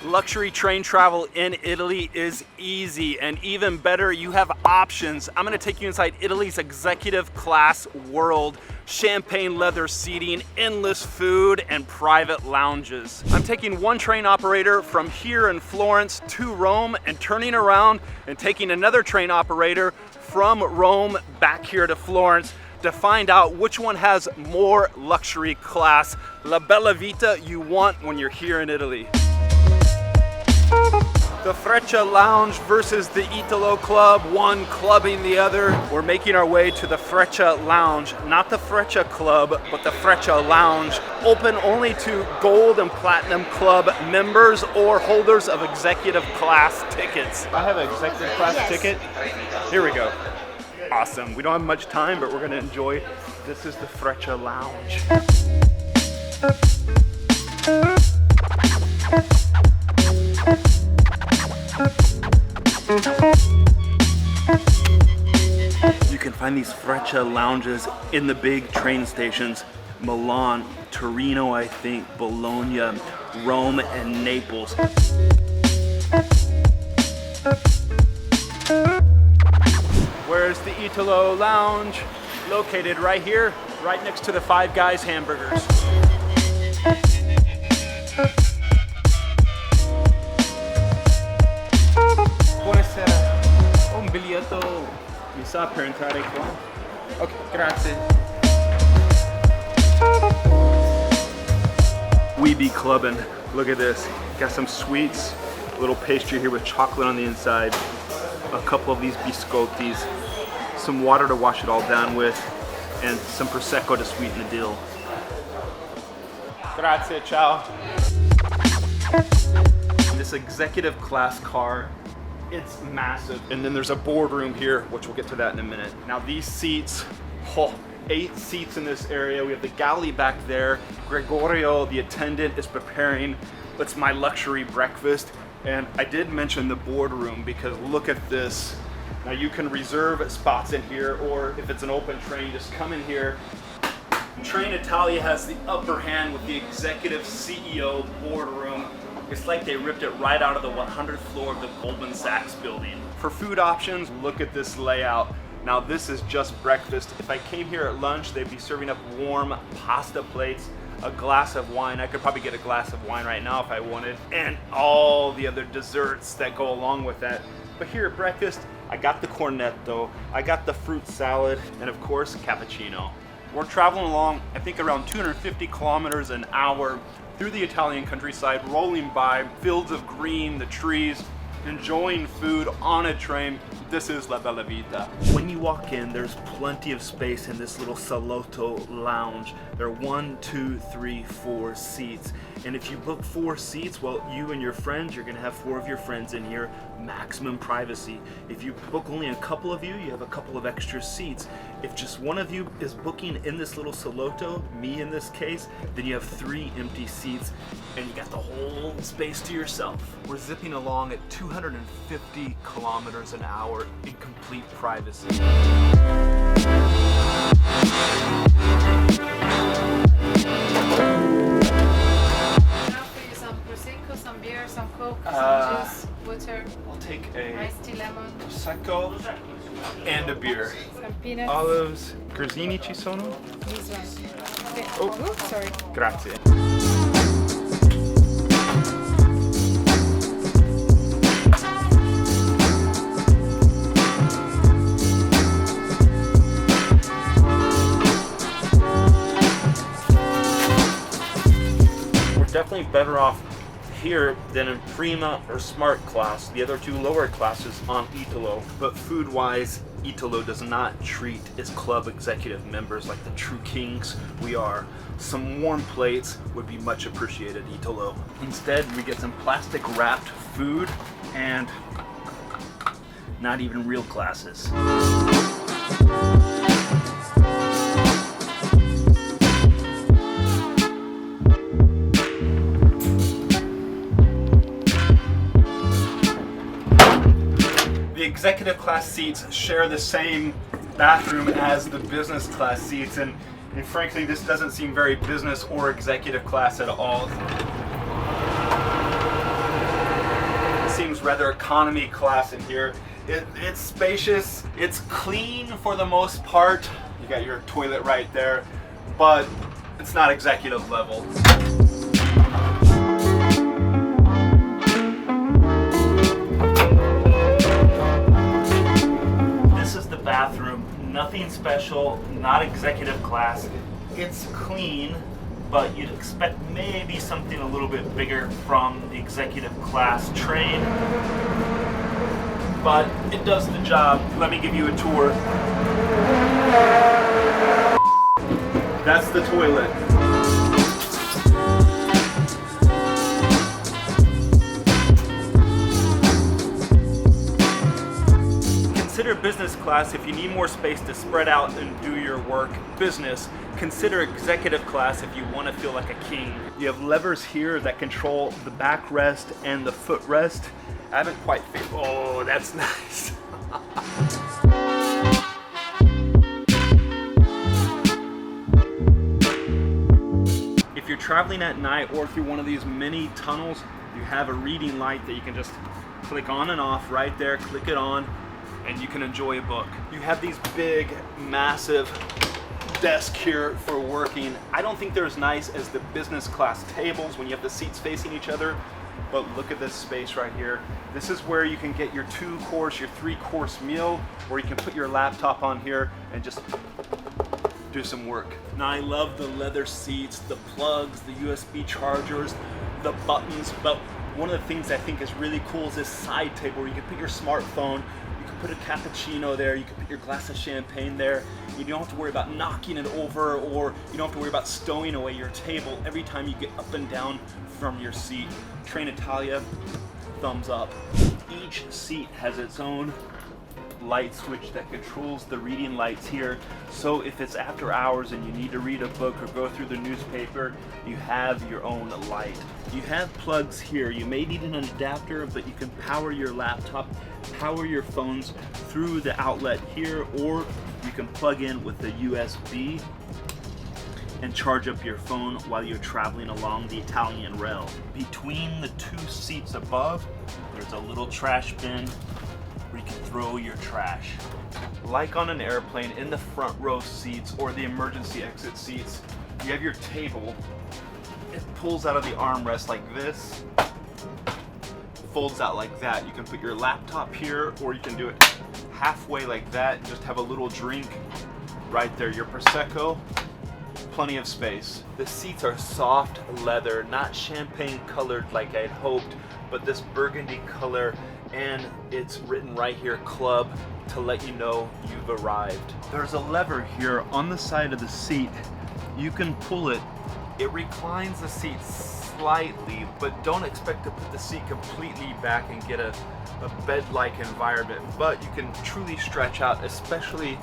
Luxury train travel in Italy is easy, and even better, you have options. I'm gonna take you inside Italy's executive class world. Champagne leather seating, endless food, and private lounges. I'm taking one train operator from here in Florence to Rome and turning around and taking another train operator from Rome back here to Florence to find out which one has more luxury class, La Bella Vita you want when you're here in Italy. The Freccia Lounge versus the Italo Club, one clubbing the other. We're making our way to the Freccia Lounge, not the Freccia Club, but the Freccia Lounge. Open only to Gold and Platinum Club members or holders of executive class tickets. I have an executive class ticket. Here we go. Awesome. We don't have much time, but we're going to enjoy. This is the Freccia Lounge. You can find these Freccia lounges in the big train stations, Milan, Torino, I think, Bologna, Rome, and Naples. Where's the Italo Lounge? Located right here, right next to the Five Guys hamburgers. Buonasera, ho un biglietto, mi sa per entrare qua? Ok, grazie. We be clubbing. Look at this. Got some sweets, a little pastry here with chocolate on the inside, a couple of these biscottis, some water to wash it all down with, and some Prosecco to sweeten the deal. Grazie, ciao. This executive class car, it's massive. And then there's a boardroom here, which we'll get to that in a minute. Now these seats, 8 seats in this area. We have the galley back there. Gregorio, the attendant, is preparing. It's my luxury breakfast. And I did mention the boardroom because look at this. Now you can reserve spots in here, or if it's an open train, just come in here. Trenitalia has the upper hand with the executive CEO boardroom. It's like they ripped it right out of the 100th floor of the Goldman Sachs building. For food options, look at this layout. Now this is just breakfast. If I came here at lunch, they'd be serving up warm pasta plates, a glass of wine. I could probably get a glass of wine right now if I wanted, and all the other desserts that go along with that. But here at breakfast, I got the cornetto, I got the fruit salad, and of course, cappuccino. We're traveling along, I think around 250 kilometers an hour through the Italian countryside, rolling by fields of green, the trees, enjoying food on a train. This is La Bella Vita. When you walk in, there's plenty of space in this little Salotto lounge. There are 1, 2, 3, 4 seats. And if you book 4 seats, well, you and your friends, you're gonna have 4 of your friends in here, maximum privacy. If you book only a couple of you, you have a couple of extra seats. If just one of you is booking in this little Salotto, me in this case, then you have 3 empty seats and you got the whole space to yourself. We're zipping along at 250 kilometers an hour in complete privacy. Some beer, some Coke, some juice, water. I'll take a iced tea, lemon, Prosecco and a beer. some peanuts. Olives, Grissini ci sono? This one. Okay. Oh. Oops, sorry. Grazie. We're definitely better off here than in Prima or Smart class, the other 2 lower classes on Italo. But food-wise, Italo does not treat its club executive members like the true kings we are. Some warm plates would be much appreciated, Italo. Instead, we get some plastic wrapped food and not even real classes. Executive class seats share the same bathroom as the business class seats, and frankly this doesn't seem very business or executive class at all. seems rather economy class in here. It's spacious, it's clean for the most part. You got your toilet right there, but it's not executive level. This is the bathroom, nothing special, not executive class. It's clean, but you'd expect maybe something a little bit bigger from the executive class train. But it does the job. Let me give you a tour. That's the toilet. Consider business class if you need more space to spread out and do your work. Business. Consider executive class if you want to feel like a king. You have levers here that control the backrest and the footrest. I haven't quite figured. Oh, that's nice. If you're traveling at night or through one of these mini tunnels, you have a reading light that you can just click on and off right there, click it on, and you can enjoy a book. You have these big, massive desk here for working. I don't think they're as nice as the business class tables when you have the seats facing each other, but look at this space right here. This is where you can get your 2-course, your 3-course meal, or you can put your laptop on here and just do some work. Now I love the leather seats, the plugs, the USB chargers, the buttons, but one of the things I think is really cool is this side table where you can put your smartphone, put a cappuccino there, you can put your glass of champagne there. You don't have to worry about knocking it over, or you don't have to worry about stowing away your table every time you get up and down from your seat. Trenitalia, thumbs up. Each seat has its own light switch that controls the reading lights here. So if it's after hours and you need to read a book or go through the newspaper, you have your own light. You have plugs here. You may need an adapter, but you can power your laptop, power your phones through the outlet here, or you can plug in with the USB and charge up your phone while you're traveling along the Italian rail. Between the 2 seats above, there's a little trash bin where you can throw your trash. Like on an airplane, in the front row seats or the emergency exit seats, you have your table. It pulls out of the armrest like this, folds out like that. You can put your laptop here, or you can do it halfway like that and just have a little drink right there, your Prosecco. Plenty of space. The seats are soft leather, not champagne colored like I'd hoped, but this burgundy color, and it's written right here, club, to let you know you've arrived. There's a lever here on the side of the seat. You can pull it. It reclines the seat slightly, but don't expect to put the seat completely back and get a bed-like environment. But you can truly stretch out, especially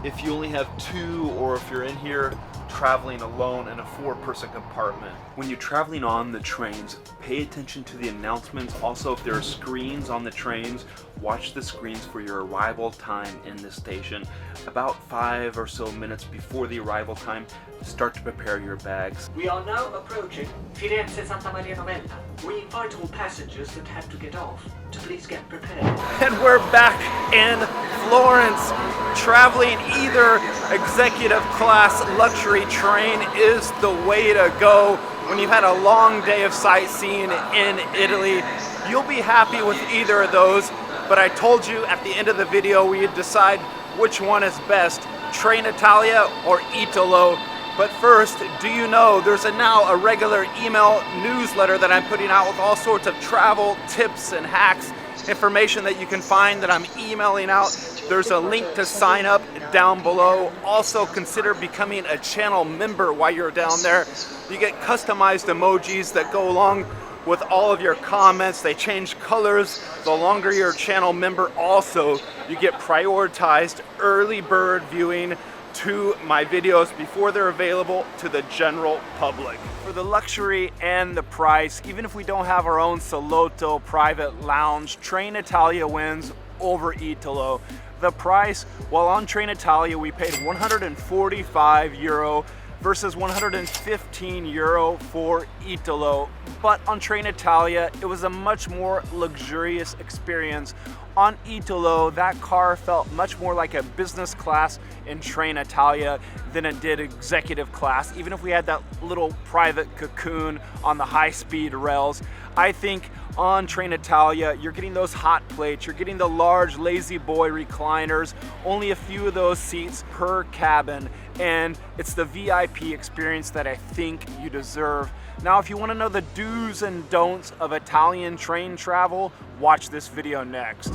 if you only have 2, or if you're in here traveling alone in a 4-person compartment. When you're traveling on the trains, pay attention to the announcements. Also, if there are screens on the trains, watch the screens for your arrival time in the station. About 5 or so minutes before the arrival time, start to prepare your bags. We are now approaching Firenze Santa Maria Novella. We invite all passengers that have to get off to please get prepared. And we're back in Florence. Traveling either executive class luxury train is the way to go. When you've had a long day of sightseeing in Italy, you'll be happy with either of those. But I told you at the end of the video we'd decide which one is best, Trenitalia or Italo. But first, do you know there's now a regular email newsletter that I'm putting out with all sorts of travel tips and hacks, information that you can find that I'm emailing out. There's a link to sign up down below. Also consider becoming a channel member while you're down there. You get customized emojis that go along with all of your comments. They change colors the longer you're a channel member. Also, you get prioritized early bird viewing to my videos before they're available to the general public. For the luxury and the price, even if we don't have our own Salotto private lounge, Trenitalia wins over Italo. The price, while on Trenitalia we paid €145 versus 115 euro for Italo. But on Trenitalia, it was a much more luxurious experience. On Italo, that car felt much more like a business class in Trenitalia than it did executive class, even if we had that little private cocoon on the high-speed rails. I think on Trenitalia, you're getting those hot plates, you're getting the large lazy boy recliners, only a few of those seats per cabin, and it's the VIP experience that I think you deserve. Now, if you want to know the do's and don'ts of Italian train travel, watch this video next.